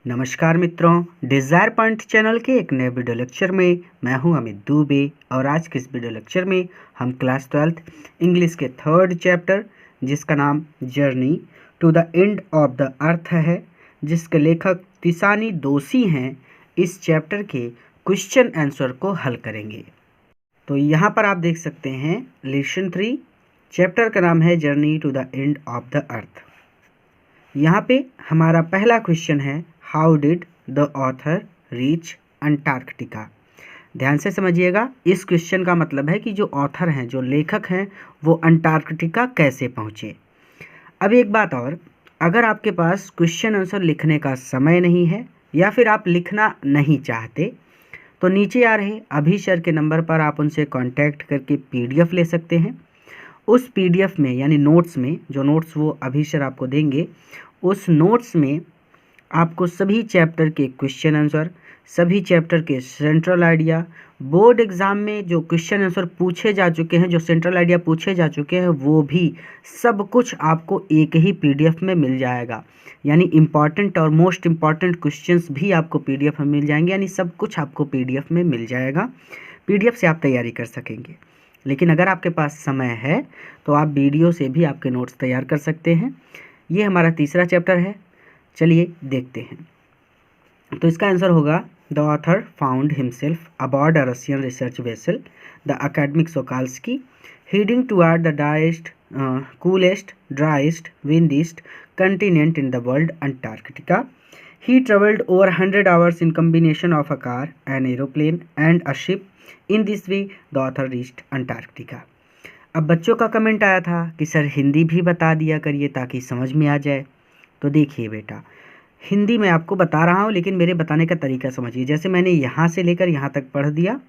नमस्कार मित्रों, desire point channel के एक नए वीडियो लेक्चर में मैं हूं अमित दुबे। और आज के इस वीडियो लेक्चर में हम क्लास 12th इंग्लिश के थर्ड चैप्टर जिसका नाम journey to the end of the earth है, जिसके लेखक तिसानी दोषी हैं, इस चैप्टर के क्वेश्चन आंसर को हल करेंगे। तो यहाँ पर आप देख सकते हैं लेसन 3, चैप्टर का नाम है journey to the end of the earth. यहाँ पे हमारा पहला क्वेश्चन है, how did the author reach Antarctica. ध्यान से समझिएगा, इस क्वेश्चन का मतलब है कि जो ऑथर हैं, जो लेखक हैं, वो अंटार्कटिका कैसे पहुँचे। अब एक बात और, अगर आपके पास क्वेश्चन आंसर लिखने का समय नहीं है या फिर आप लिखना नहीं चाहते, तो नीचे आ रहे अभी सर के नंबर पर आप उनसे कांटेक्ट करके पीडीएफ ले सकते हैं। उस पीडीएफ में यानी नोट्स में, जो नोट्स वो अभी सर आपको देंगे, उस नोट्स में आपको सभी चैप्टर के क्वेश्चन आंसर, सभी चैप्टर के सेंट्रल आइडिया, बोर्ड एग्ज़ाम में जो क्वेश्चन आंसर पूछे जा चुके हैं, जो सेंट्रल आइडिया पूछे जा चुके हैं, वो भी सब कुछ आपको एक ही पीडीएफ में मिल जाएगा। यानी इम्पॉर्टेंट और मोस्ट इम्पॉर्टेंट क्वेश्चंस भी आपको पीडीएफ में मिल जाएंगे, यानी सब कुछ आपको पीडीएफ में मिल जाएगा। पीडीएफ से आप तैयारी कर सकेंगे। लेकिन अगर आपके पास समय है तो आप वीडियो से भी आपके नोट्स तैयार कर सकते हैं। ये हमारा तीसरा चैप्टर है, चलिए देखते हैं। तो इसका आंसर होगा, the author found himself aboard a Russian research vessel the academic Shokalskiy heading toward the coolest, driest, windiest continent in the world, Antarctica. He traveled over 100 hours in combination of a car, an aeroplane and a ship. In this way, the author reached Antarctica. अब बच्चों का comment आया था कि sir Hindi भी बता दिया करिए ताकि समझ में आ जाए। तो देखिए बेटा, हिंदी मैं आपको बता रहा हूँ, लेकिन मेरे बताने का तरीका समझिए। जैसे मैंने यहाँ से लेकर यहाँ तक पढ़ दिया,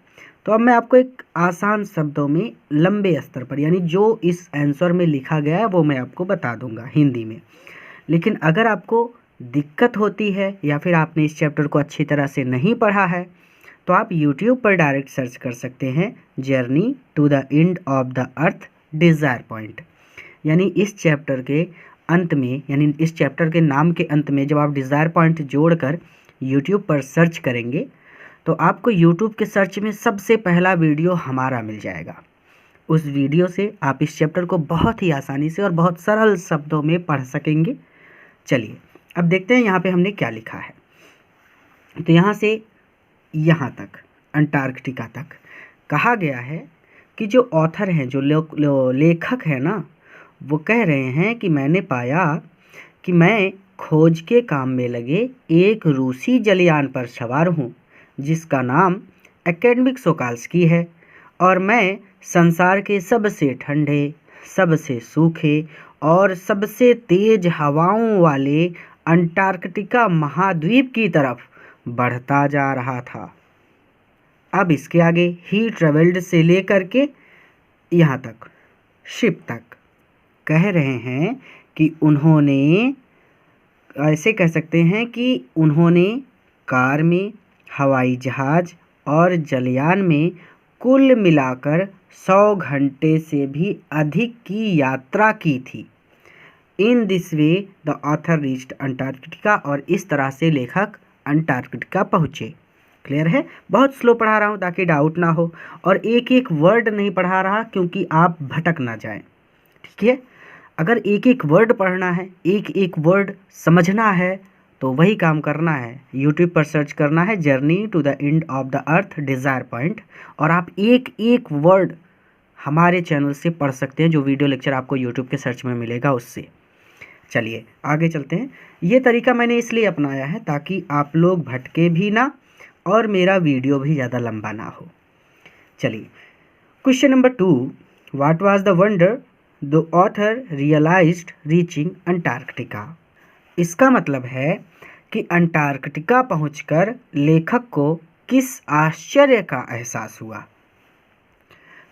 तो अब मैं आपको एक आसान शब्दों में लंबे स्तर पर, यानी जो इस आंसर में लिखा गया है वो मैं आपको बता दूंगा हिंदी में। लेकिन अगर आपको दिक्कत होती है या फिर आपने इस चैप्टर को अच्छी तरह से नहीं पढ़ा है, तो आप YouTube पर डायरेक्ट सर्च कर सकते हैं, journey to the end of the earth desire point. यानी इस चैप्टर के अंत में, यानी इस चैप्टर के नाम के अंत में जब आप डिज़ायर पॉइंट जोड़कर YouTube पर सर्च करेंगे, तो आपको YouTube के सर्च में सबसे पहला वीडियो हमारा मिल जाएगा। उस वीडियो से आप इस चैप्टर को बहुत ही आसानी से और बहुत सरल शब्दों में पढ़ सकेंगे। चलिए अब देखते हैं यहाँ पे हमने क्या लिखा है। तो यहाँ से यहाँ तक, अंटार्कटिका तक कहा गया है कि जो ऑथर हैं, जो लेखक हैं ना, वो कह रहे हैं कि मैंने पाया कि मैं खोज के काम में लगे एक रूसी जलयान पर सवार हूँ जिसका नाम एकेडमिक सोकाल्स्की है, और मैं संसार के सबसे ठंडे, सबसे सूखे और सबसे तेज हवाओं वाले अंटार्कटिका महाद्वीप की तरफ बढ़ता जा रहा था। अब इसके आगे ही ट्रेवल्ड से लेकर के यहाँ तक, शिप तक, कह रहे हैं कि उन्होंने, ऐसे कह सकते हैं कि उन्होंने कार में, हवाई जहाज और जलयान में कुल मिलाकर 100 घंटे से भी अधिक की यात्रा की थी। In this way the author reached Antarctica, और इस तरह से लेखक अंटार्कटिका पहुँचे। क्लियर है? बहुत स्लो पढ़ा रहा हूँ ताकि डाउट ना हो, और एक एक वर्ड नहीं पढ़ा रहा क्योंकि आप भटक ना जाएं। ठीक है? अगर एक एक वर्ड पढ़ना है, एक एक वर्ड समझना है, तो वही काम करना है, यूट्यूब पर सर्च करना है journey to the end of the earth desire point, और आप एक एक वर्ड हमारे चैनल से पढ़ सकते हैं, जो वीडियो लेक्चर आपको यूट्यूब के सर्च में मिलेगा उससे। चलिए आगे चलते हैं। ये तरीका मैंने इसलिए अपनाया है ताकि आप लोग भटके भी ना और मेरा वीडियो भी ज़्यादा लंबा ना हो। चलिए question number 2, what was the wonder the author realised reaching Antarctica. इसका मतलब है कि अंटार्कटिका पहुंचकर लेखक को किस आश्चर्य का एहसास हुआ।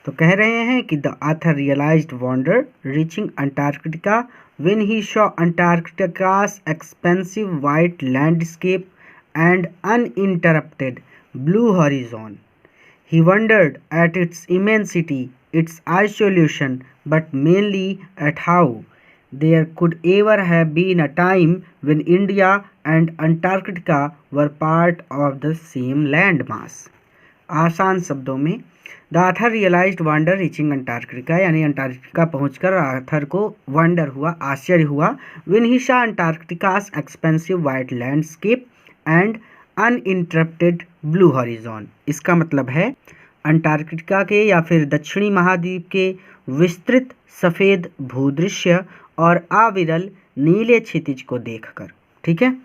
तो कह रहे हैं कि the author realized wonder reaching Antarctica when he saw Antarctica's expansive white landscape and uninterrupted blue horizon. He wondered at its immensity, its isolation, but mainly at how there could ever have been a time when India and Antarctica were part of the same landmass. आसान शब्दों में, the author realized wonder reaching Antarctica, यानी Antarctica पहुंचकर author को wonder हुआ, आश्चर्य हुआ, when he saw Antarctica's expansive white landscape and uninterrupted blue horizon. इसका मतलब है अंटार्कटिका के या फिर दक्षिणी महाद्वीप के विस्तृत सफ़ेद भूदृश्य और अविरल नीले क्षितिज को देखकर। ठीक है।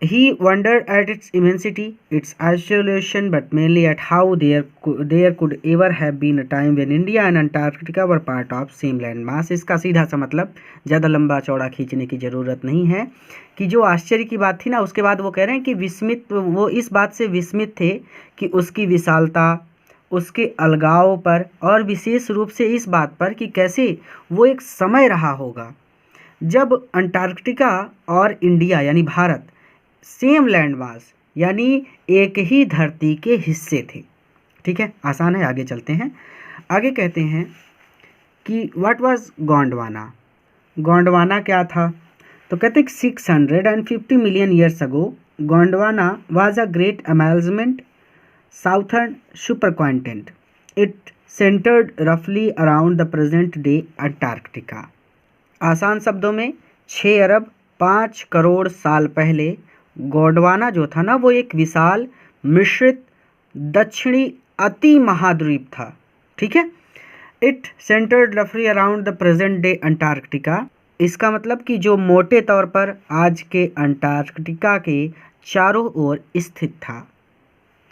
He wondered at its immensity, its isolation, but mainly at how there could ever have been a time when India and Antarctica were part of same landmass। इसका सीधा सा मतलब, ज़्यादा लंबा चौड़ा खींचने की ज़रूरत नहीं है, कि जो आश्चर्य की बात थी ना, उसके बाद वो कह रहे हैं कि वो इस बात से विस्मित थे कि उसकी विशालता, उसके अलगाव पर, और विशेष रूप से इस बात पर कि कैसे वो एक समय रहा होगा जब अंटार्कटिका और इंडिया यानी भारत सेम लैंडमास यानी एक ही धरती के हिस्से थे। ठीक है, आसान है, आगे चलते हैं। आगे कहते हैं कि व्हाट वाज गोंडवाना। गोंडवाना क्या था? तो कहते हैं 650 million years ago Gondwana was a great amalgamation southern super continent. It centered रफली around the present day Antarctica. आसान शब्दों में 6 अरब 5 करोड़ साल पहले गोंडवाना जो था ना, वो एक विशाल मिश्रित दक्षिणी अति महाद्वीप था। ठीक है। इट सेंटर्ड रफली around the present day Antarctica. इसका मतलब कि जो मोटे तौर पर आज के अंटार्कटिका के चारों ओर स्थित था।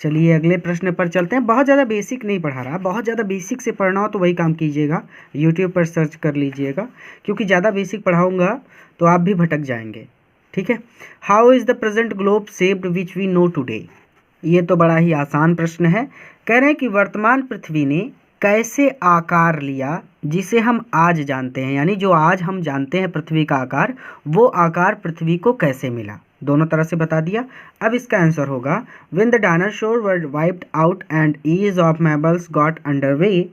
चलिए अगले प्रश्न पर चलते हैं। बहुत ज़्यादा बेसिक नहीं पढ़ा रहा, बहुत ज़्यादा बेसिक से पढ़ना हो तो वही काम कीजिएगा, यूट्यूब पर सर्च कर लीजिएगा, क्योंकि ज़्यादा बेसिक पढ़ाऊँगा तो आप भी भटक जाएंगे। ठीक है। How is the present globe shaped which we know today. ये तो बड़ा ही आसान प्रश्न है। कह रहे हैं कि वर्तमान पृथ्वी ने कैसे आकार लिया जिसे हम आज जानते हैं, यानी जो आज हम जानते हैं पृथ्वी का आकार, वो आकार पृथ्वी को कैसे मिला। दोनों तरह से बता दिया। अब इसका आंसर होगा when the dinosaur were wiped out and age of mammals got underway,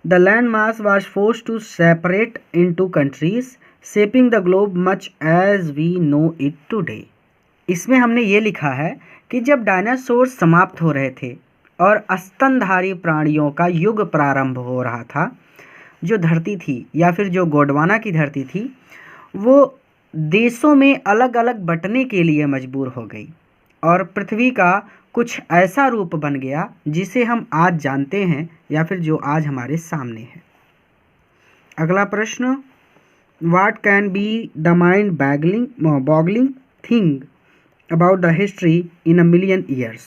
the land mass was forced to separate into countries shaping the globe much as we know it today. इसमें हमने ये लिखा है कि जब dinosaur समाप्त हो रहे थे और स्तनधारी प्राणियों का युग प्रारंभ हो रहा था, जो धरती थी या फिर जो गोंडवाना की धरती थी, वो देशों में अलग अलग बंटने के लिए मजबूर हो गई और पृथ्वी का कुछ ऐसा रूप बन गया जिसे हम आज जानते हैं या फिर जो आज हमारे सामने है। अगला प्रश्न, what can be the mind boggling thing about the history in a million years.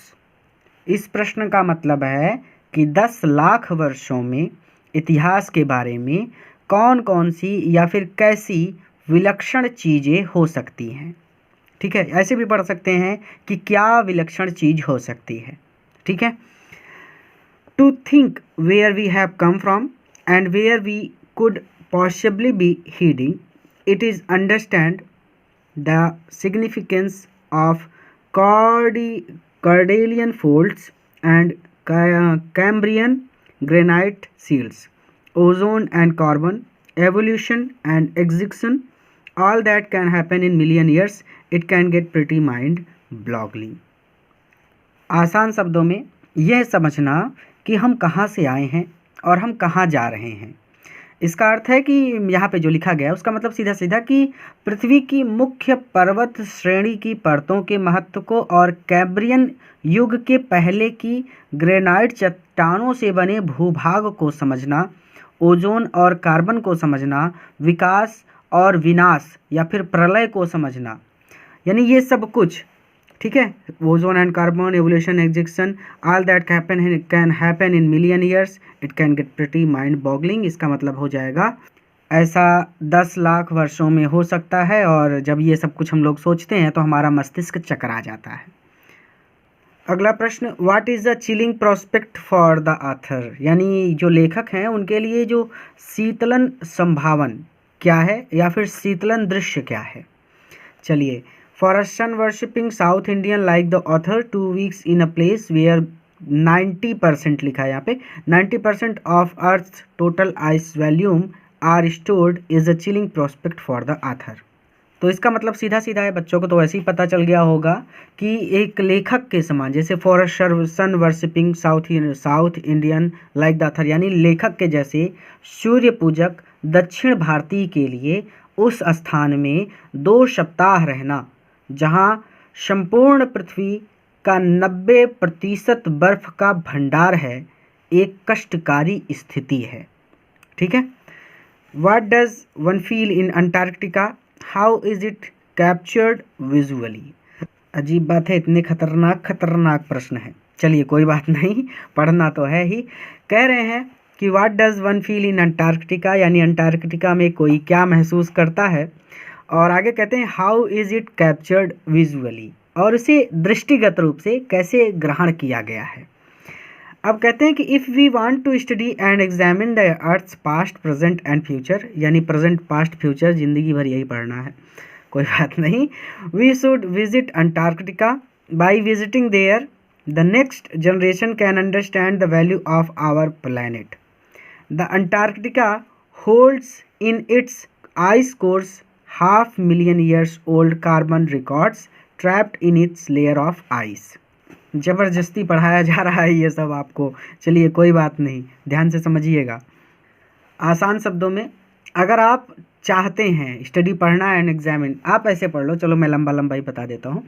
इस प्रश्न का मतलब है कि 10 लाख वर्षों में इतिहास के बारे में कौन कौन सी या फिर कैसी विलक्षण चीज़ें हो सकती हैं। ठीक है, ऐसे भी पढ़ सकते हैं कि क्या विलक्षण चीज़ हो सकती है। ठीक है। To think where we have come from and where we could possibly be heading, it is understand the significance of Cordilleran faults and Cambrian granite shields, ozone and carbon, evolution and extinction, all that can happen in million years. It can get pretty mind boggling। आसान शब्दों में यह समझना कि हम कहाँ से आए हैं और हम कहाँ जा रहे हैं। इसका अर्थ है कि यहाँ पे जो लिखा गया है उसका मतलब सीधा सीधा कि पृथ्वी की मुख्य पर्वत श्रेणी की परतों के महत्व को और कैम्ब्रियन युग के पहले की ग्रेनाइट चट्टानों से बने भूभाग को समझना, ओजोन और कार्बन को समझना, विकास और विनाश या फिर प्रलय को समझना, यानी ये सब कुछ। ठीक है। Ozone and carbon, evolution, extinction, all that can happen in million years, it can get pretty mind boggling. इसका मतलब हो जाएगा ऐसा 10 लाख वर्षों में हो सकता है, और जब ये सब कुछ हम लोग सोचते हैं तो हमारा मस्तिष्क चकरा जाता है। अगला प्रश्न, what is the chilling prospect for the author, यानी जो लेखक हैं उनके लिए जो शीतलन संभावन क्या है या फिर शीतलन दृश्य क्या है। चलिए, For a sun-worshipping South Indian like the author, 2 weeks in a place where 90% लिखा है यहाँ पे, 90% of Earth's total ice volume are stored is a chilling prospect for the author. तो इसका मतलब सीधा सीधा है, बच्चों को तो वैसे ही पता चल गया होगा कि एक लेखक के समान, जैसे for sun worshipping South Indian like the author, यानी लेखक के जैसे सूर्य पूजक दक्षिण भारतीय के लिए उस स्थान में 2 सप्ताह रहना जहां संपूर्ण पृथ्वी का 90% बर्फ का भंडार है, एक कष्टकारी स्थिति है। ठीक है। What does one feel in Antarctica? How is it captured visually? अजीब बात है, इतने खतरनाक प्रश्न है। चलिए कोई बात नहीं, पढ़ना तो है ही। कह रहे हैं कि What does one feel in Antarctica, यानी अंटार्कटिका में कोई क्या महसूस करता है। और आगे कहते हैं How is it captured visually, और उसे दृष्टिगत रूप से कैसे ग्रहण किया गया है। अब कहते हैं कि if we want to study and examine the earth's past present and future, यानी प्रेजेंट पास्ट फ्यूचर ज़िंदगी भर यही पढ़ना है, कोई बात नहीं। We should visit Antarctica. By visiting there the next generation can understand the value of our planet. The Antarctica holds in its ice cores 500,000 years old carbon records trapped in its layer of ice. ज़बरदस्ती पढ़ाया जा रहा है ये सब आपको, चलिए कोई बात नहीं, ध्यान से समझिएगा। आसान शब्दों में, अगर आप चाहते हैं स्टडी पढ़ना एंड एग्जामिन, आप ऐसे पढ़ लो, चलो मैं लंबा ही बता देता हूँ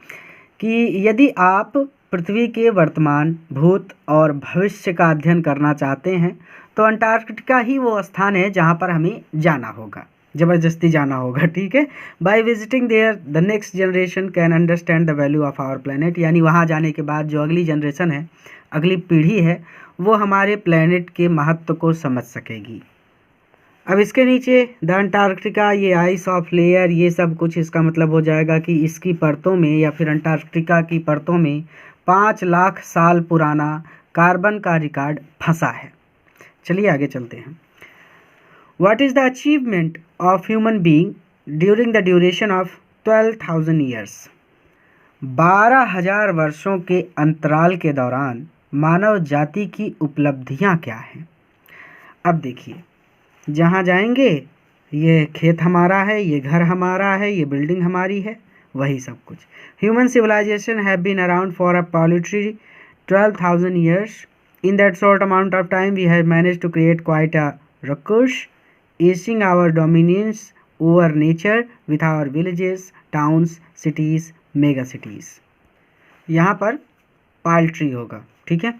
कि यदि आप पृथ्वी के वर्तमान, भूत और भविष्य का अध्ययन करना चाहते हैं तो अंटार्कटिका ही वो स्थान है जहाँ पर हमें जाना होगा, ज़बरदस्ती जाना होगा। ठीक है। By visiting there the next generation can understand the value of our planet, यानी वहाँ जाने के बाद जो अगली जनरेशन है, अगली पीढ़ी है, वो हमारे प्लैनेट के महत्व को समझ सकेगी। अब इसके नीचे द अंटार्कटिका, ये आइस ऑफ लेयर, ये सब कुछ, इसका मतलब हो जाएगा कि इसकी परतों में या फिर अंटार्कटिका की परतों में 5 लाख साल पुराना कार्बन का रिकॉर्ड फंसा है। चलिए आगे चलते हैं। What is the achievement of human being during the duration of 12,000 years? 12,000 वर्षों के अंतराल के दौरान मानव जाति की उपलब्धियां क्या हैं? अब देखिए, जहाँ जाएंगे ये खेत हमारा है, ये घर हमारा है, ये बिल्डिंग हमारी है, वही सब कुछ। Human civilisation have been around for a paltry 12,000 years. In that short amount of time we have managed to create quite a ruckus, easing our dominance over nature with our villages, towns, cities, mega cities. यहाँ पर पाल्ट्री होगा। ठीक है।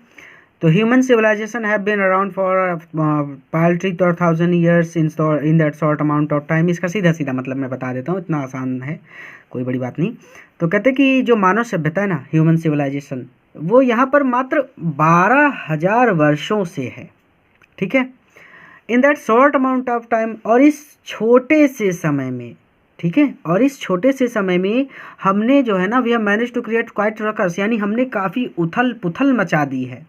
तो human civilisation have been around for paltry 12,000 years in that short amount of time. इसका सीधा सीधा मतलब मैं बता देता हूँ, इतना आसान है, कोई बड़ी बात नहीं। तो कहते हैं कि जो मानव सभ्यता है ना, ह्यूमन सिविलाइजेशन, वो यहाँ पर मात्र 12,000 वर्षों से है। ठीक है। In that short amount of time, और इस छोटे से समय में, ठीक है, और इस छोटे से समय में हमने जो है ना, we have manage to create quite ruckus, यानी हमने काफ़ी उथल पुथल मचा दी है।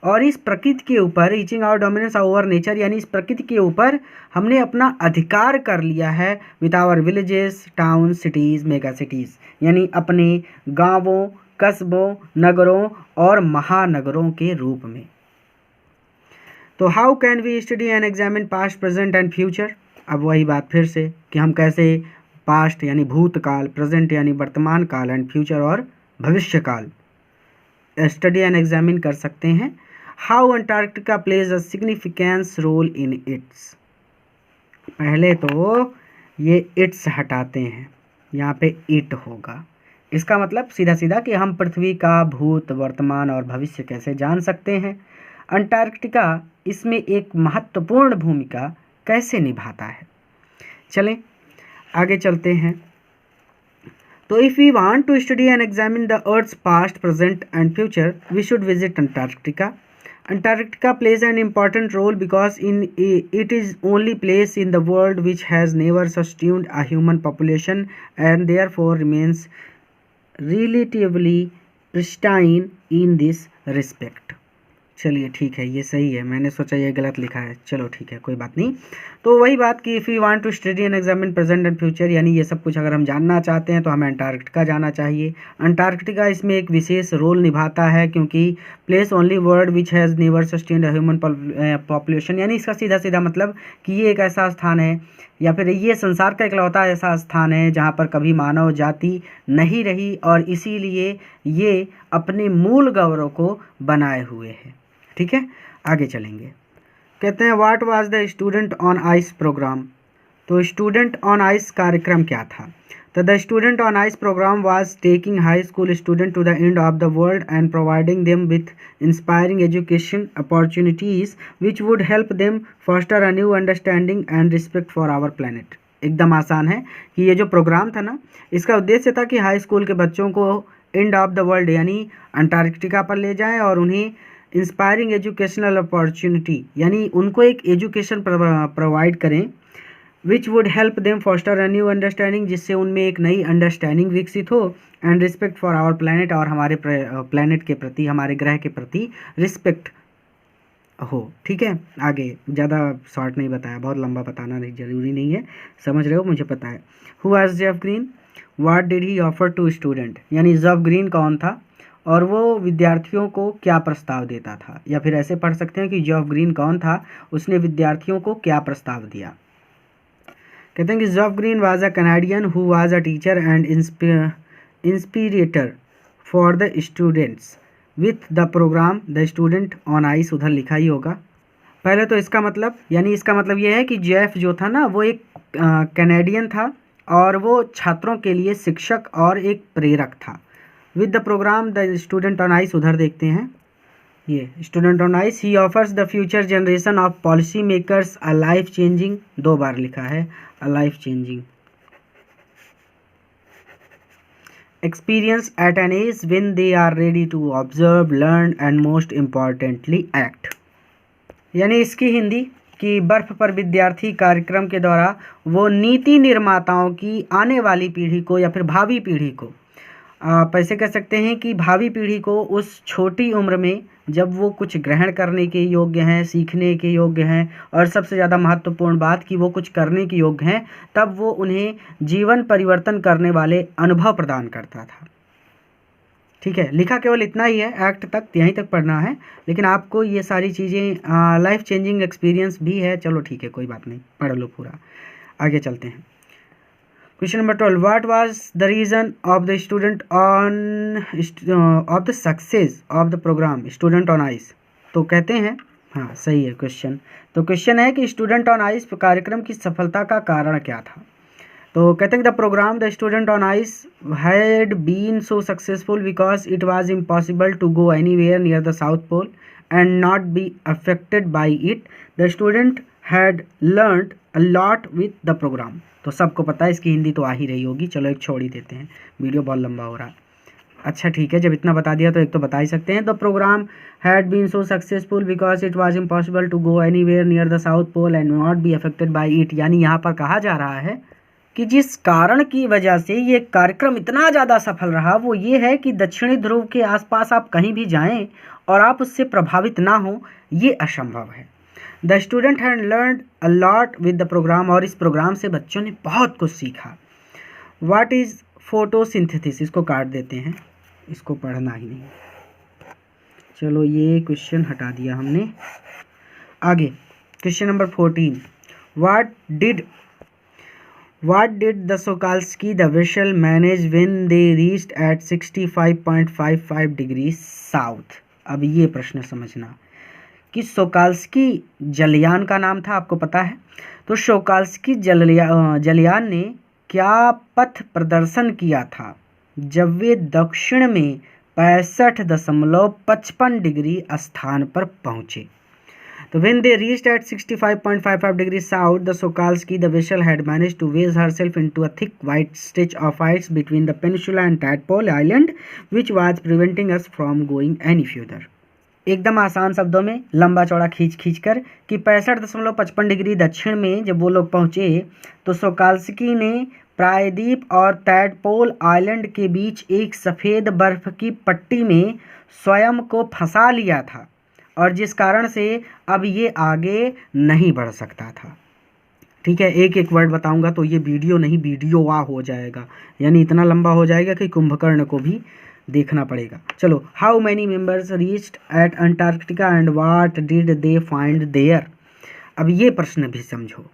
और इस प्रकृति के ऊपर, reaching our dominance over nature, यानी इस प्रकृति के ऊपर हमने अपना अधिकार कर लिया है with our villages, town, cities, mega cities, यानी अपने गाँवों, कस्बों, नगरों और महानगरों के रूप में। तो how can we study and examine past, present and future? अब वही बात फिर से कि हम कैसे पास्ट यानी भूतकाल, प्रेजेंट यानी वर्तमान काल, एंड फ्यूचर और भविष्य काल स्टडी एंड एग्जामिन कर सकते हैं। How Antarctica plays a significance role in its. पहले तो ये इट्स हटाते हैं, यहाँ पे इट होगा। इसका मतलब सीधा सीधा कि हम पृथ्वी का भूत, वर्तमान और भविष्य कैसे जान सकते हैं। अंटार्कटिका इसमें एक महत्वपूर्ण भूमिका कैसे निभाता है। चलें आगे चलते हैं। तो if we want to study and examine the earth's past, present and future, we should visit Antarctica. Antarctica plays an important role because it is only place in the world which has never sustained a human population and therefore remains relatively pristine in this respect. चलिए ठीक है, ये सही है, मैंने सोचा ये गलत लिखा है, चलो ठीक है कोई बात नहीं। तो वही बात कि if you want to study and examine present and future, यानी ये सब कुछ अगर हम जानना चाहते हैं तो हमें अंटार्कटिका जाना चाहिए। अंटार्कटिका इसमें एक विशेष रोल निभाता है क्योंकि place only world which has never sustained human population, यानी इसका सीधा सीधा मतलब कि ये एक ऐसा स्थान है या फिर ये संसार का इकलौता ऐसा स्थान है जहाँ पर कभी मानव जाति नहीं रही और इसीलिए ये अपने मूल गौरव को बनाए हुए है। ठीक है, आगे चलेंगे। कहते हैं what was the student on ice programme. तो स्टूडेंट ऑन आइस कार्यक्रम क्या था? तो the student on ice programme was taking high school student to the end of the world and providing them with inspiring education opportunities which would help them foster a new understanding and respect for our planet. एकदम आसान है कि ये जो programme था ना, इसका उद्देश्य था कि हाई स्कूल के बच्चों को एंड ऑफ द वर्ल्ड यानी अंटार्कटिका पर ले जाएं और उन्हें इंस्पायरिंग एजुकेशनल अपॉर्चुनिटी यानी उनको एक एजुकेशन प्रोवाइड करें which would help them foster a new understanding, जिससे उनमें एक नई अंडरस्टैंडिंग विकसित हो and respect for our planet, और हमारे प्लानट के प्रति, हमारे ग्रह के प्रति रिस्पेक्ट हो। ठीक है, आगे ज़्यादा शॉर्ट नहीं बताया, बहुत लंबा बताना नहीं जरूरी नहीं है, समझ रहे हो, मुझे पता है। Who was Geoff Green, what did he offer to student, यानी जेफ ग्रीन कौन था और वो विद्यार्थियों को क्या प्रस्ताव देता था, या फिर ऐसे पढ़ सकते हैं कि जेफ ग्रीन कौन था, उसने विद्यार्थियों को क्या प्रस्ताव दिया। कहते हैं कि Jeff Green was a Canadian who was a teacher and inspirator for the students with the programme the student on ice, उधर लिखा ही होगा। पहले तो इसका मतलब, यानी इसका मतलब ये है कि जेफ जो था ना वो एक कैनेडियन था और वो छात्रों के लिए शिक्षक और एक प्रेरक था। With the programme the student on ice, उधर देखते हैं ये student on ice, he offers the future generation of policy makers a life changing, 2 बार लिखा है a life changing experience at an age when they are ready to observe, learn and most importantly act। यानी इसकी हिंदी कि बर्फ पर विद्यार्थी कार्यक्रम के द्वारा वो नीति निर्माताओं की आने वाली पीढ़ी को या फिर भावी पीढ़ी को आप ऐसे कह सकते हैं कि भावी पीढ़ी को उस छोटी उम्र में जब वो कुछ ग्रहण करने के योग्य हैं, सीखने के योग्य हैं और सबसे ज़्यादा महत्वपूर्ण बात कि वो कुछ करने के योग्य हैं, तब वो उन्हें जीवन परिवर्तन करने वाले अनुभव प्रदान करता था। ठीक है, लिखा केवल इतना ही है, एक्ट तक यहीं तक पढ़ना है, लेकिन आपको ये सारी चीज़ें लाइफ चेंजिंग एक्सपीरियंस भी है। चलो ठीक है, कोई बात नहीं, पढ़ लो पूरा। आगे चलते हैं। Question number 12, what was the reason of the student on of the success of the programme student on ice. तो कहते हैं, हाँ सही है क्वेश्चन। तो क्वेश्चन है कि स्टूडेंट ऑन आइस कार्यक्रम की सफलता का कारण क्या था। तो कहते हैं the programme the student on ice had been so successful because it was impossible to go anywhere near the south pole and not be affected by it. The student had learned a lot with the programme. तो सबको पता है, इसकी हिंदी तो आ ही रही होगी, चलो एक छोड़ ही देते हैं, वीडियो बहुत लंबा हो रहा है। अच्छा ठीक है, जब इतना बता दिया तो एक तो बता ही सकते हैं। The programme had been so successful because it was impossible to go anywhere near the south pole and not be affected by it. यानी यहाँ पर कहा जा रहा है कि जिस कारण की वजह से ये कार्यक्रम इतना ज़्यादा सफल रहा वो ये है कि दक्षिणी ध्रुव के आसपास आप कहीं भी जाएं और आप उससे प्रभावित ना हो, ये असंभव है। The student had learned a lot with the programme, और इस प्रोग्राम से बच्चों ने बहुत कुछ सीखा। व्हाट इज़ फोटोसिंथेसिस, इसको काट देते हैं, इसको पढ़ना ही नहीं। चलो ये क्वेश्चन हटा दिया हमने। आगे question number 14, What did the Sokalsky the vessel manage when they reached at 65.55 degrees south। अब ये प्रश्न समझना कि सोकाल्स्की जलयान का नाम था, आपको पता है। तो सोकाल्स्की जलयान ने क्या पथ प्रदर्शन किया था जब वे दक्षिण में 65.55 डिग्री स्थान पर पहुँचे। तो when they reached at 65.55 degrees south, the Sokalsky the vessel had managed to wedge herself into a thick white stretch of ice between the peninsula and Tadpole Island, which was preventing us from going any further। एकदम आसान शब्दों में लंबा चौड़ा खींच कर कि 65.55 degree दक्षिण में जब वो लोग पहुँचे तो सोकाल्स्की ने प्रायद्वीप और टैडपोल आइलैंड के बीच एक सफ़ेद बर्फ की पट्टी में स्वयं को फंसा लिया था और जिस कारण से अब ये आगे नहीं बढ़ सकता था। ठीक है, एक एक वर्ड बताऊंगा तो ये वीडियो नहीं वीडियोआ हो जाएगा, यानी इतना लंबा हो जाएगा कि कुंभकर्ण को भी देखना पड़ेगा। चलो, how many members reached at Antarctica and what did they find there. अब ये प्रश्न भी समझो,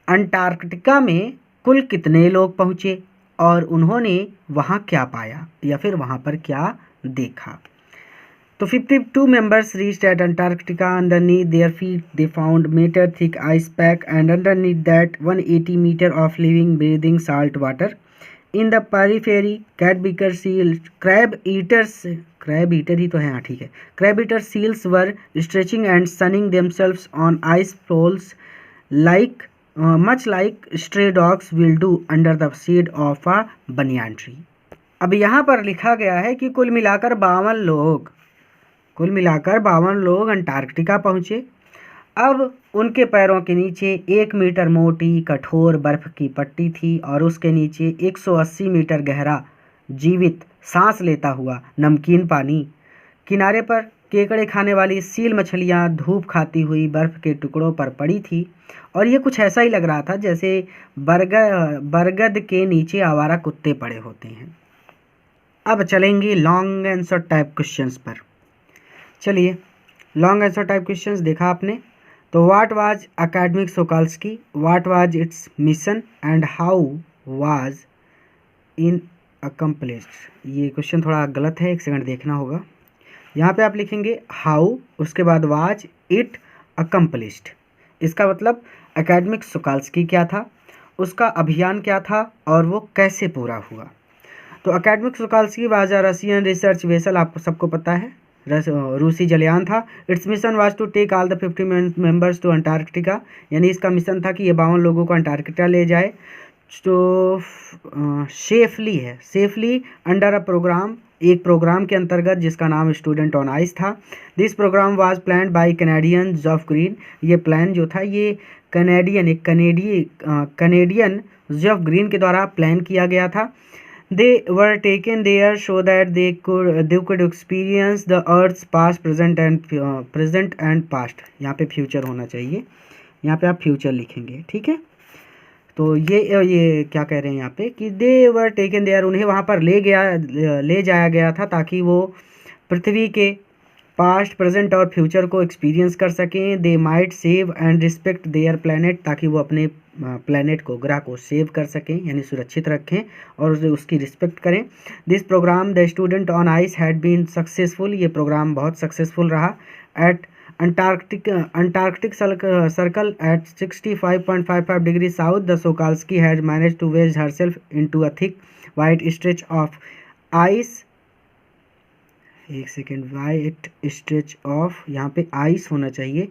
अंटार्कटिका में कुल कितने लोग पहुँचे और उन्होंने वहाँ क्या पाया या फिर वहाँ पर क्या देखा। तो 52 members reached at Antarctica. Underneath their feet, they found meter-thick ice pack, and underneath that, 180 meter of living, breathing salt water. In the periphery, crab eater ही तो है, हाँ ठीक है, crab eater seals were stretching and sunning themselves on ice floes, like much like stray dogs will do under the shade of a banyan tree. अब यहाँ पर लिखा गया है कि कुल मिलाकर 52 लोग अंटार्कटिका पहुँचे। अब उनके पैरों के नीचे 1 मीटर मोटी कठोर बर्फ़ की पट्टी थी और उसके नीचे 180 मीटर गहरा जीवित सांस लेता हुआ नमकीन पानी। किनारे पर केकड़े खाने वाली सील मछलियाँ धूप खाती हुई बर्फ़ के टुकड़ों पर पड़ी थी और ये कुछ ऐसा ही लग रहा था जैसे बरगद के नीचे आवारा कुत्ते पड़े होते हैं। अब चलेंगे लॉन्ग आंसर टाइप क्वेश्चंस पर। चलिए, लॉन्ग आंसर टाइप क्वेश्चंस देखा आपने। तो what was Akademik Shokalskiy, what was its mission and how was in accomplished. ये क्वेश्चन थोड़ा गलत है, एक सेकंड देखना होगा। यहाँ पे आप लिखेंगे हाउ, उसके बाद वाज इट अकम्प्लिश्ड। इसका मतलब एकेडमिक सोकाल्स्की क्या था, उसका अभियान क्या था और वो कैसे पूरा हुआ। तो Akademik Shokalskiy was a Russian research vessel, आपको सबको पता है, रूसी जलयान था। Its mission was to take all the 50 members to Antarctica, यानी इसका मिशन था कि ये 52 लोगों को अंटार्कटिका ले जाए। तो सेफली अंडर अ प्रोग्राम, एक प्रोग्राम के अंतर्गत जिसका नाम स्टूडेंट ऑन आइस था। This programme was planned by Canadian Geoff Green, ये प्लान जो था ये कनेडियन जॉफ ग्रीन के द्वारा प्लान किया गया था। They were taken there so that they could experience the Earth's past, present and past. यहाँ पे फ्यूचर होना चाहिए, यहाँ पे आप फ्यूचर लिखेंगे, ठीक है। तो ये क्या कह रहे हैं यहाँ पे कि they were taken there, उन्हें वहाँ पर ले जाया गया था ताकि वो पृथ्वी के पास्ट, प्रेजेंट और फ्यूचर को एक्सपीरियंस कर सकें। They might save and respect there planet, ताकि वो अपने प्लैनेट को, ग्रह को सेव कर सकें, यानी सुरक्षित रखें और उसकी रिस्पेक्ट करें। This program the student on ice had been successful, ये प्रोग्राम बहुत सक्सेसफुल रहा। At Antarctic circle at 65.55 degree south, the Shokalskiy had managed to wedge herself into a thick white stretch of ice. एक second, white stretch of, यहाँ पे ice होना चाहिए,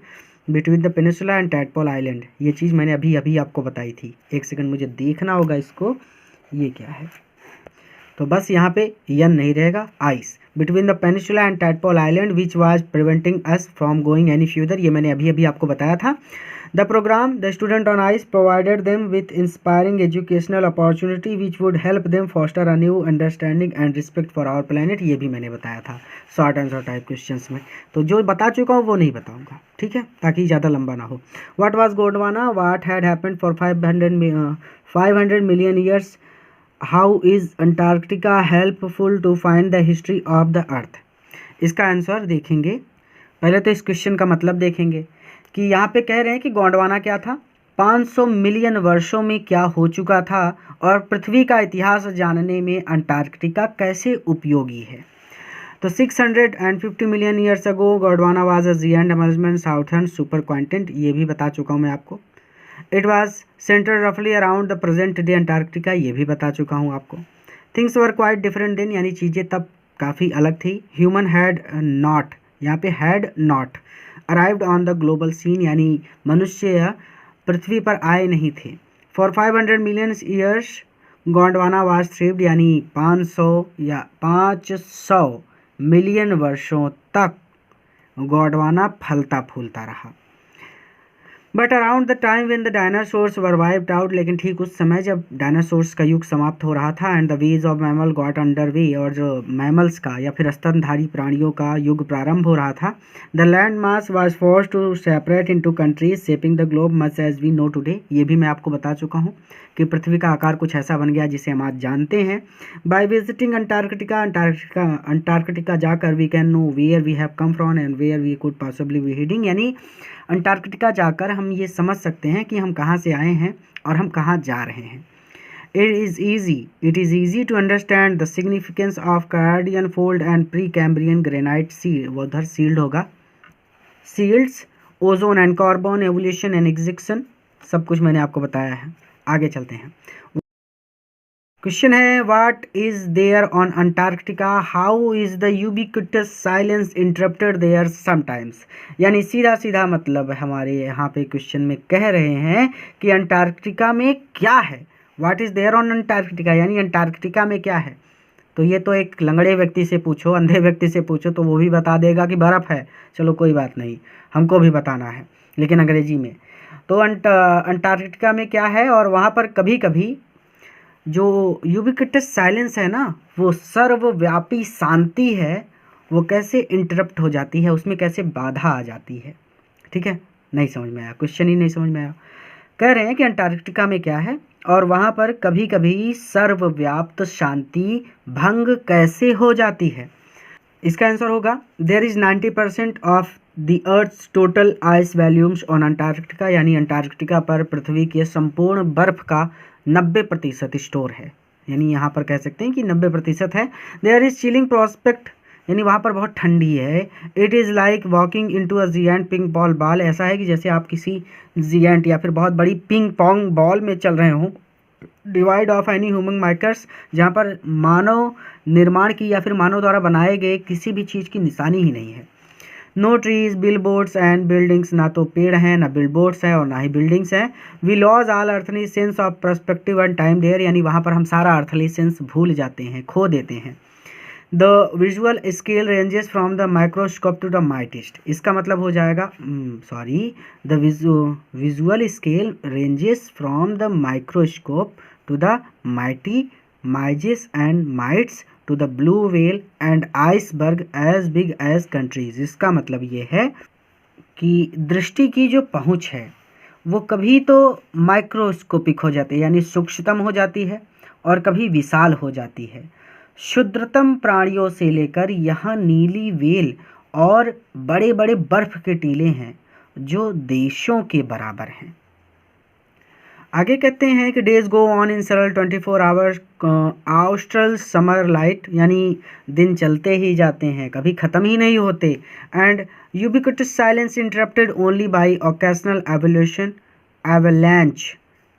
between the peninsula and Tadpole island. ये चीज़ मैंने अभी आपको बताई थी, एक सेकंड मुझे देखना होगा इसको, ये क्या है। तो बस यहाँ पे यन नहीं रहेगा, ice between the peninsula and Tadpole island which was preventing us from going any further, ये मैंने अभी आपको बताया था। The programme the student on ice provided them with inspiring educational opportunity which would help them foster a new understanding and respect for our planet, ये भी मैंने बताया था शॉर्ट आंसर टाइप क्वेश्चंस में। तो जो बता चुका हूँ वो नहीं बताऊँगा, ठीक है, ताकि ज़्यादा लंबा ना हो। What was Gondwana, what had happened for 500 million years, how is Antarctica helpful to find the history of the earth. इसका आंसर देखेंगे, पहले तो इस क्वेश्चन का मतलब देखेंगे कि यहाँ पे कह रहे हैं कि गोंडवाना क्या था, 500 मिलियन वर्षों में क्या हो चुका था और पृथ्वी का इतिहास जानने में अंटार्कटिका कैसे उपयोगी है। तो 650 million years ago Gondwana was a giant अमेजमेंट साउथर्न सुपर कॉन्टिनेंट, ये भी बता चुका हूँ मैं आपको। इट वाज सेंटर्ड रफली around the present day Antarctica, ये भी बता चुका हूँ आपको। Things were quite different then, यानी चीज़ें तब काफ़ी अलग थी। ह्यूमन हैड नॉट, यहाँ पे had not arrived on the global scene, यानी मनुष्य पृथ्वी पर आए नहीं थे। For 500 million years Gondwana was thrived, यानी 500 मिलियन वर्षों तक गोंडवाना फलता फूलता रहा। But around the time when the dinosaurs were wiped out, लेकिन ठीक उस समय जब डायनासोर्स का युग समाप्त हो रहा था, and the ways of mammal got under way, और जो मैमल्स का या फिर स्तनधारी प्राणियों का युग प्रारंभ हो रहा था, the land mass was forced to separate into countries shaping the globe much as we know today. ये भी मैं आपको बता चुका हूँ कि पृथ्वी का आकार कुछ ऐसा बन गया जिसे हम आज जानते हैं। बाय विजिटिंग अंटार्कटिका जाकर we can know where we have come from and where we could possibly be heading, यानी अंटार्कटिका जाकर हम ये समझ सकते हैं कि हम कहाँ से आए हैं और हम कहाँ जा रहे हैं। It is easy to understand the significance of Cardian fold and Precambrian granite seal, वो उधर सील्ड होगा, seals, ozone and carbon, evolution and extinction, सब कुछ मैंने आपको बताया है। आगे चलते हैं। क्वेश्चन है what is there on Antarctica, how is the ubiquitous silence interrupted there sometimes, यानी सीधा सीधा मतलब हमारे यहाँ पे क्वेश्चन में कह रहे हैं कि अंटार्कटिका में क्या है। What is there on Antarctica यानी अंटार्कटिका में क्या है। तो ये तो एक लंगड़े व्यक्ति से पूछो, अंधे व्यक्ति से पूछो तो वो भी बता देगा कि बर्फ़ है, चलो कोई बात नहीं, हमको भी बताना है लेकिन अंग्रेजी में। तो अंटार्कटिका में क्या है, और वहाँ पर कभी कभी जो यूबिक्विटस साइलेंस है ना, वो सर्वव्यापी शांति है, वो कैसे इंटरप्ट हो जाती है, उसमें कैसे बाधा आ जाती है। ठीक है, नहीं समझ में आया, क्वेश्चन ही नहीं समझ में आया। कह रहे हैं कि अंटार्कटिका में क्या है और वहाँ पर कभी कभी सर्वव्याप्त शांति भंग कैसे हो जाती है। इसका आंसर होगा there is 90% of the earth's total ice volumes on Antarctica, यानी अंटार्कटिका पर पृथ्वी के संपूर्ण बर्फ का 90% स्टोर है, यानी यहाँ पर कह सकते हैं कि 90% है। देयर इज़ चिलिंग प्रोस्पेक्ट, यानी वहाँ पर बहुत ठंडी है। It is like walking into a giant ping ball ball, ऐसा है कि जैसे आप किसी जिएंट या फिर बहुत बड़ी पिंग पोंग बॉल में चल रहे हों। Divide of any human makers, जहाँ पर मानव निर्माण की या फिर मानव द्वारा बनाए गए किसी भी चीज़ की निशानी ही नहीं है। No trees billboards and buildings, ना तो पेड़ हैं ना बिलबोर्ड्स हैं और ना ही बिल्डिंग्स हैं। We lose all earthly sense of perspective and time there, यानी वहाँ पर हम सारा अर्थली सेंस भूल जाते हैं, खो देते हैं। The visual scale ranges from the microscope to the mightiest, इसका मतलब हो जाएगा the visual scale ranges from the microscope to the mighty midges and mites to the blue whale and iceberg as big as countries. इसका मतलब ये है कि दृष्टि की जो पहुँच है वो कभी तो माइक्रोस्कोपिक हो जाती है यानी सूक्ष्मतम हो जाती है और कभी विशाल हो जाती है। क्षुद्रतम प्राणियों से लेकर यहाँ नीली व्हेल और बड़े बड़े बर्फ के टीले हैं जो देशों के बराबर हैं। आगे कहते हैं कि days go on in several 24 hours austral summer light, यानी दिन चलते ही जाते हैं, कभी ख़त्म ही नहीं होते। And ubiquitous silence interrupted only by occasional avalanche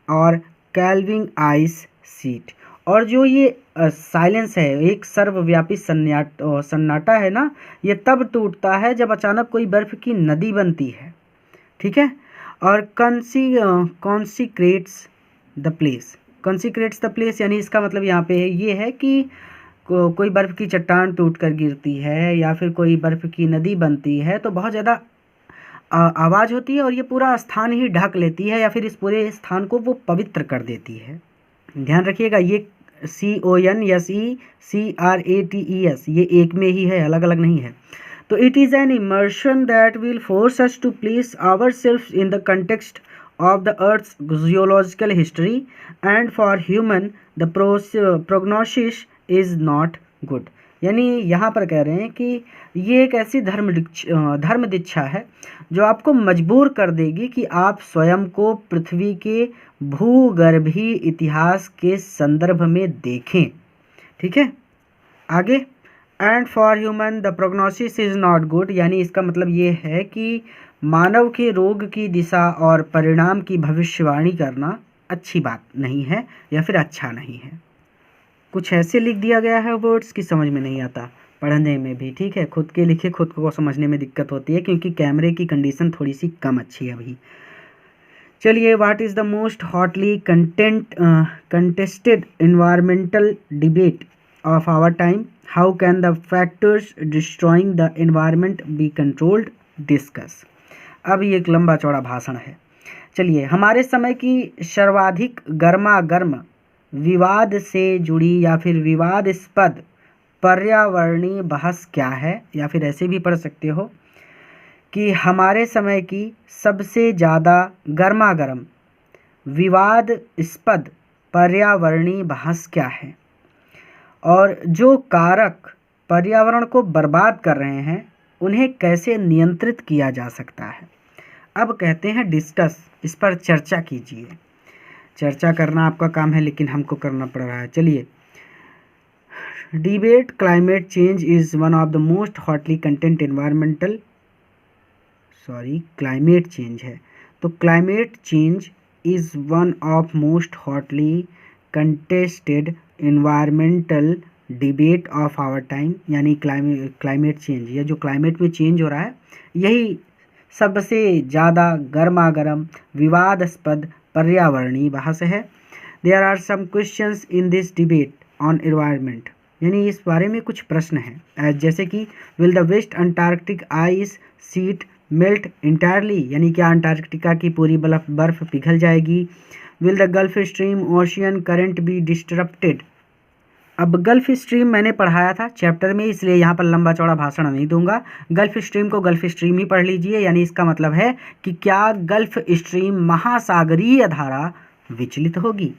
और कैल्विंग आइस सीट। और जो ये साइलेंस है, एक सर्वव्यापी सन्नाटा है ना, ये तब टूटता है जब अचानक कोई बर्फ़ की नदी बनती है। ठीक है, और कॉन्सिक्रेट्स द प्लेस, यानी इसका मतलब यहाँ पे ये है कि कोई बर्फ़ की चट्टान टूट कर गिरती है या फिर कोई बर्फ़ की नदी बनती है तो बहुत ज़्यादा आवाज़ होती है और ये पूरा स्थान ही ढक लेती है या फिर इस पूरे स्थान को वो पवित्र कर देती है। ध्यान रखिएगा, ये CONSECRATES ये एक में ही है, अलग अलग नहीं है। तो it is an immersion that will force us to place our self in the context of the earth's geological history and for human the prognosis is not good. यानी यहाँ पर कह रहे हैं कि ये एक ऐसी धर्म दीक्षा है जो आपको मजबूर कर देगी कि आप स्वयं को पृथ्वी के भूगर्भीय इतिहास के संदर्भ में देखें। ठीक है, आगे and for human the prognosis is not good, यानी इसका मतलब ये है कि मानव के रोग की दिशा और परिणाम की भविष्यवाणी करना अच्छी बात नहीं है या फिर अच्छा नहीं है। कुछ ऐसे लिख दिया गया है वर्ड्स की समझ में नहीं आता पढ़ने में भी। ठीक है, खुद के लिखे खुद को समझने में दिक्कत होती है क्योंकि कैमरे की कंडीशन थोड़ी सी कम अच्छी है अभी। चलिए, what is the most hotly contested environmental debate of our time, how can the factors destroying the environment be controlled, discuss. अब ये एक लंबा चौड़ा भाषण है चलिए, हमारे समय की सर्वाधिक गर्मा गर्म विवाद से जुड़ी या फिर विवादास्पद पर्यावरणीय बहस क्या है, या फिर ऐसे भी पढ़ सकते हो कि हमारे समय की सबसे ज़्यादा गर्मा गर्म विवादास्पद पर्यावरणीय बहस क्या है, और जो कारक पर्यावरण को बर्बाद कर रहे हैं उन्हें कैसे नियंत्रित किया जा सकता है। अब कहते हैं डिस्कस, इस पर चर्चा कीजिए। चर्चा करना आपका काम है लेकिन हमको करना पड़ रहा है। चलिए, debate climate change is one of the most hotly content environmental climate change है, तो climate change is one of most hotly contested environmental debate of our time, यानी क्लाइमेट चेंज, या जो क्लाइमेट में चेंज हो रहा है यही सबसे ज़्यादा गर्मा गर्म विवादास्पद पर्यावरणीय बहस है। There are some questions in this debate on environment, यानी इस बारे में कुछ प्रश्न हैं, जैसे कि will the West Antarctic ice sheet melt entirely, यानी क्या अंटार्कटिका की पूरी बर्फ पिघल जाएगी। Will the Gulf Stream ocean current be disrupted. अब गल्फ स्ट्रीम मैंने पढ़ाया था चैप्टर में, इसलिए यहाँ पर लंबा चौड़ा भाषण नहीं दूंगा। गल्फ स्ट्रीम को गल्फ स्ट्रीम ही पढ़ लीजिए, यानी इसका मतलब है कि क्या गल्फ स्ट्रीम महासागरीय धारा विचलित होगी।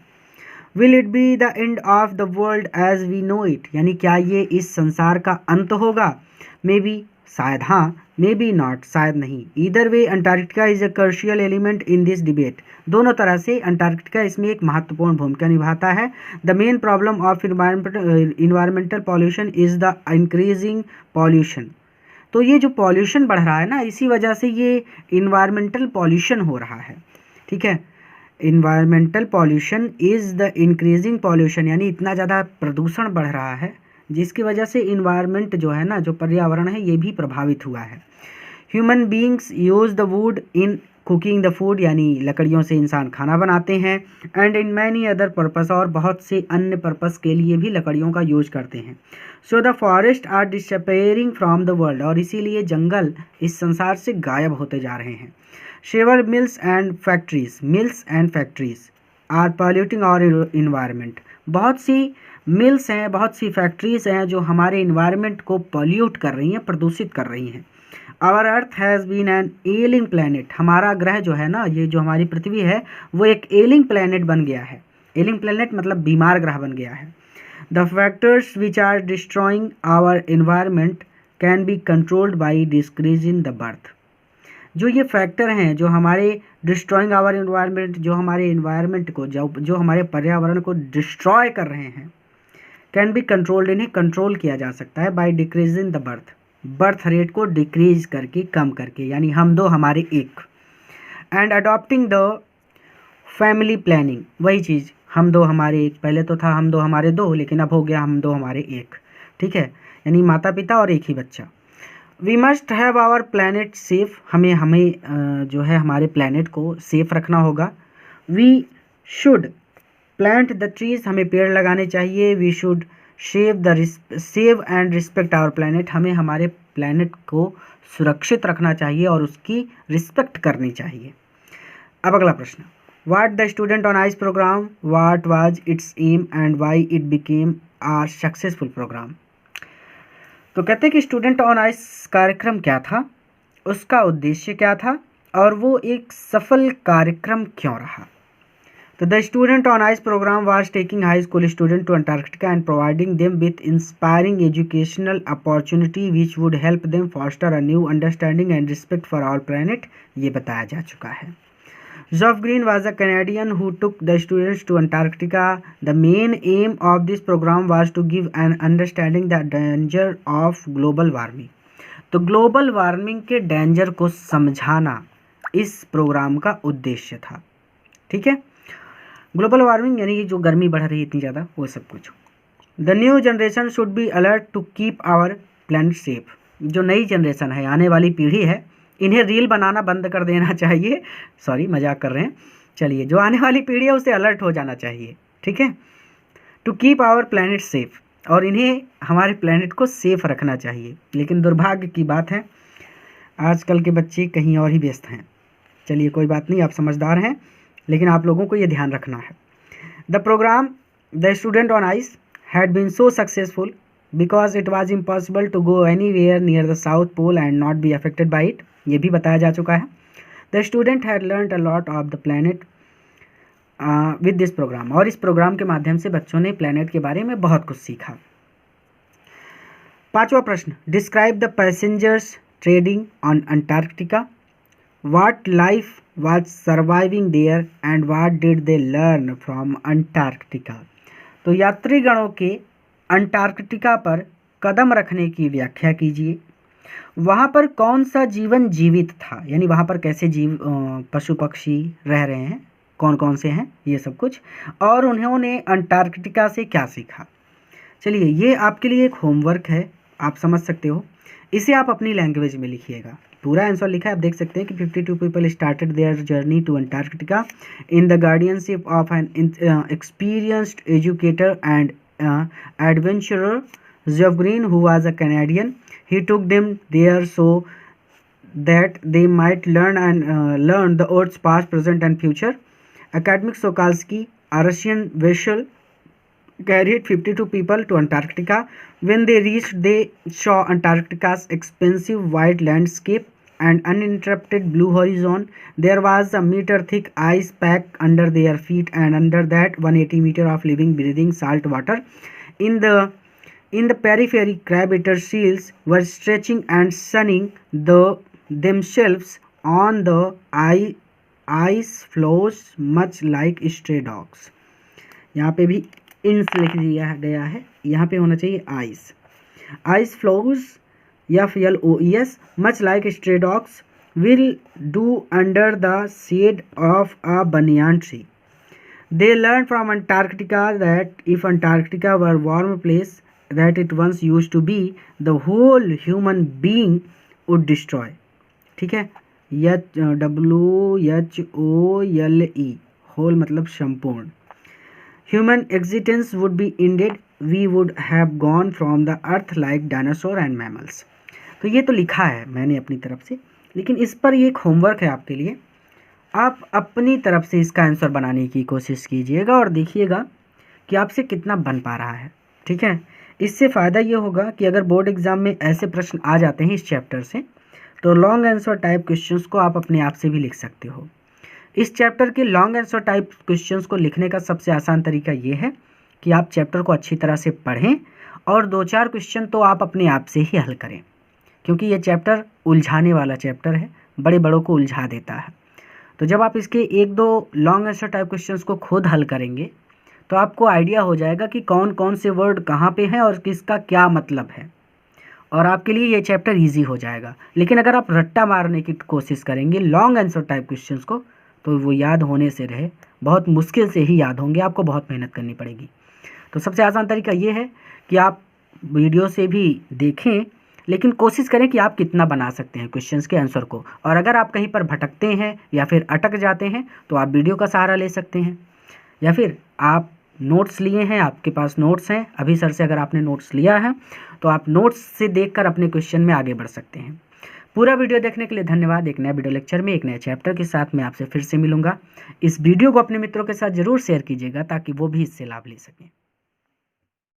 Will it be the end of the world as we know it, यानी क्या ये इस संसार का अंत होगा। मे बी, शायद हाँ, मे बी नॉट, शायद नहीं। Either way Antarctica is a crucial element in this debate, दोनों तरह से अंटार्कटिका इसमें एक महत्वपूर्ण भूमिका निभाता है। The main problem of environmental pollution is the increasing pollution, तो ये जो पॉल्यूशन बढ़ रहा है ना, इसी वजह से ये इन्वायरमेंटल पॉल्यूशन हो रहा है। ठीक है, environmental pollution is the increasing pollution, यानी इतना ज़्यादा प्रदूषण बढ़ रहा है जिसकी वजह से इन्वायरमेंट जो है ना, जो पर्यावरण है, ये भी प्रभावित हुआ है। Human beings use the would in cooking the food, यानी लकड़ियों से इंसान खाना बनाते हैं। And in many other purpose, और बहुत से अन्य पर्पस के लिए भी लकड़ियों का यूज करते हैं। So the forest are disappearing from the world, और इसीलिए जंगल इस संसार से गायब होते जा रहे हैं। Several mills and factories are polluting our environment, बहुत सी मिल्स हैं, बहुत सी फैक्ट्रीज हैं जो हमारे इन्वायरमेंट को पॉल्यूट कर रही हैं, प्रदूषित कर रही हैं। Our earth has been an ailing planet, हमारा ग्रह जो है ना, ये जो हमारी पृथ्वी है, वो एक एलिंग प्लैनेट बन गया है। एलिंग प्लैनेट मतलब बीमार ग्रह बन गया है। The factors which are destroying our environment can be controlled by decreasing the birth, जो ये फैक्टर हैं जो हमारे डिस्ट्रॉइंग आवर इन्वायरमेंट, जो हमारे इन्वायरमेंट को, जो हमारे पर्यावरण को डिस्ट्रॉय कर रहे हैं, कैन बी कंट्रोल्ड, इन्हें कंट्रोल किया जा सकता है by decreasing the birth rate को डिक्रीज करके, कम करके, यानी हम दो हमारे एक। And adopting the family planning, वही चीज़, हम दो हमारे एक, पहले तो था हम दो हमारे दो, लेकिन अब हो गया हम दो हमारे एक। ठीक है, यानी माता पिता और एक ही बच्चा। We must have our planet safe, हमें जो है हमारे प्लानट को सेफ रखना होगा। We should plant the trees, हमें पेड़ लगाने चाहिए। We should save and respect our planet, हमें हमारे प्लानट को सुरक्षित रखना चाहिए और उसकी रिस्पेक्ट करनी चाहिए। अब अगला प्रश्न, what the student on ice program, what was its aim and why it became are successful program. तो कहते हैं कि स्टूडेंट ऑन आइस कार्यक्रम क्या था, उसका उद्देश्य क्या था, और वो एक सफल कार्यक्रम क्यों रहा। तो the student on ice programme was taking high school student to Antarctica and providing them with inspiring educational opportunity which would help them foster a new understanding and respect for our planet, ये बताया जा चुका है। Geoff Green was a Canadian who took the students to Antarctica. The main aim of this program was to give an understanding the danger of global warming. तो global warming के danger को समझाना इस प्रोग्राम का उद्देश्य था। ठीक है, ग्लोबल वार्मिंग यानी कि जो गर्मी बढ़ रही है इतनी ज़्यादा, वो सब कुछ। The new generation should be alert to keep our planet safe, जो नई जनरेशन है, आने वाली पीढ़ी है, इन्हें रील बनाना बंद कर देना चाहिए। सॉरी, मजाक कर रहे हैं। चलिए, जो आने वाली पीढ़ी है उसे अलर्ट हो जाना चाहिए। ठीक है, to keep our planet safe, और इन्हें हमारे प्लैनेट को सेफ रखना चाहिए। लेकिन दुर्भाग्य की बात है, आजकल के बच्चे कहीं और ही व्यस्त हैं। चलिए कोई बात नहीं, आप समझदार हैं, लेकिन आप लोगों को ये ध्यान रखना है। The programme the student on ice had been so successful because it was impossible to go anywhere near the south pole and not be affected by it. ये भी बताया जा चुका है। The student had learn a lot of the planet with this program, और इस programme के माध्यम से बच्चों ने प्लैनेट के बारे में बहुत कुछ सीखा। पांचवा प्रश्न, describe the passengers trading on Antarctica, what life was surviving there and what did they learn from Antarctica. तो यात्रीगणों के अंटार्कटिका पर कदम रखने की व्याख्या कीजिए। वहाँ पर कौन सा जीवन जीवित था, यानी वहाँ पर कैसे पशु पक्षी रह रहे हैं, कौन कौन से हैं, ये सब कुछ, और उन्होंने अंटार्कटिका से क्या सीखा। चलिए ये आपके लिए एक होमवर्क है, आप समझ सकते हो। इसे आप अपनी लैंग्वेज में लिखिएगा। पूरा आंसर लिखा है, आप देख सकते हैं कि 52 people started their journey to Antarctica in the guardianship of an experienced educator and adventurer Jeff Green who was a Canadian. He took them there so that they might learn the Earth's past, present, and future. Academic Sokolsky, a Russian vessel, carried 52 people to Antarctica. When they reached, they saw Antarctica's expansive wide landscape and uninterrupted blue horizon. There was a meter-thick ice pack under their feet, and under that 180 meter of living, breathing salt water. In the periphery, crab-eater seals were stretching and sunning themselves on the ice floes much like stray dogs. यहाँ पे भी इंस लिख दिया गया है, यहाँ पे होना चाहिए आइस। आइस फ्लोज या FLOES much like stray dogs will do under the shade of a banyan tree. They learned from Antarctica that if Antarctica were a warm place that it once used to be, the whole human being would destroy. ठीक है, WHOLE, whole मतलब संपूर्ण। Human existence would be ended. We would have gone from the earth like dinosaur and mammals. तो ये तो लिखा है मैंने अपनी तरफ से, लेकिन इस पर ये एक होमवर्क है आपके लिए। आप अपनी तरफ से इसका आंसर बनाने की कोशिश कीजिएगा और देखिएगा कि आपसे कितना बन पा रहा है। ठीक है, इससे फ़ायदा ये होगा कि अगर बोर्ड एग्ज़ाम में ऐसे प्रश्न आ जाते हैं इस चैप्टर से, तो लॉन्ग आंसर टाइप क्वेश्चंस को आप अपने आप से भी लिख सकते हो। इस चैप्टर के लॉन्ग आंसर टाइप क्वेश्चंस को लिखने का सबसे आसान तरीका ये है कि आप चैप्टर को अच्छी तरह से पढ़ें और 2-4 क्वेश्चन तो आप अपने आप से ही हल करें, क्योंकि ये चैप्टर उलझाने वाला चैप्टर है, बड़े बड़ों को उलझा देता है। तो जब आप इसके 1-2 लॉन्ग आंसर टाइप क्वेश्चंस को खुद हल करेंगे तो आपको आइडिया हो जाएगा कि कौन कौन से वर्ड कहाँ पे हैं और किसका क्या मतलब है, और आपके लिए ये चैप्टर इजी हो जाएगा। लेकिन अगर आप रट्टा मारने की कोशिश करेंगे लॉन्ग आंसर टाइप क्वेश्चंस को, तो वो याद होने से रहे, बहुत मुश्किल से ही याद होंगे, आपको बहुत मेहनत करनी पड़ेगी। तो सबसे आसान तरीका ये है कि आप वीडियो से भी देखें, लेकिन कोशिश करें कि आप कितना बना सकते हैं क्वेश्चंस के आंसर को। और अगर आप कहीं पर भटकते हैं या फिर अटक जाते हैं तो आप वीडियो का सहारा ले सकते हैं, या फिर आप नोट्स लिए हैं, आपके पास नोट्स हैं, अभी सर से अगर आपने नोट्स लिया है तो आप नोट्स से देखकर अपने क्वेश्चन में आगे बढ़ सकते हैं। पूरा वीडियो देखने के लिए धन्यवाद। एक नया वीडियो लेक्चर में एक नए चैप्टर के साथ मैं आपसे फिर से मिलूंगा। इस वीडियो को अपने मित्रों के साथ ज़रूर शेयर कीजिएगा ताकि वो भी इससे लाभ ले सकें।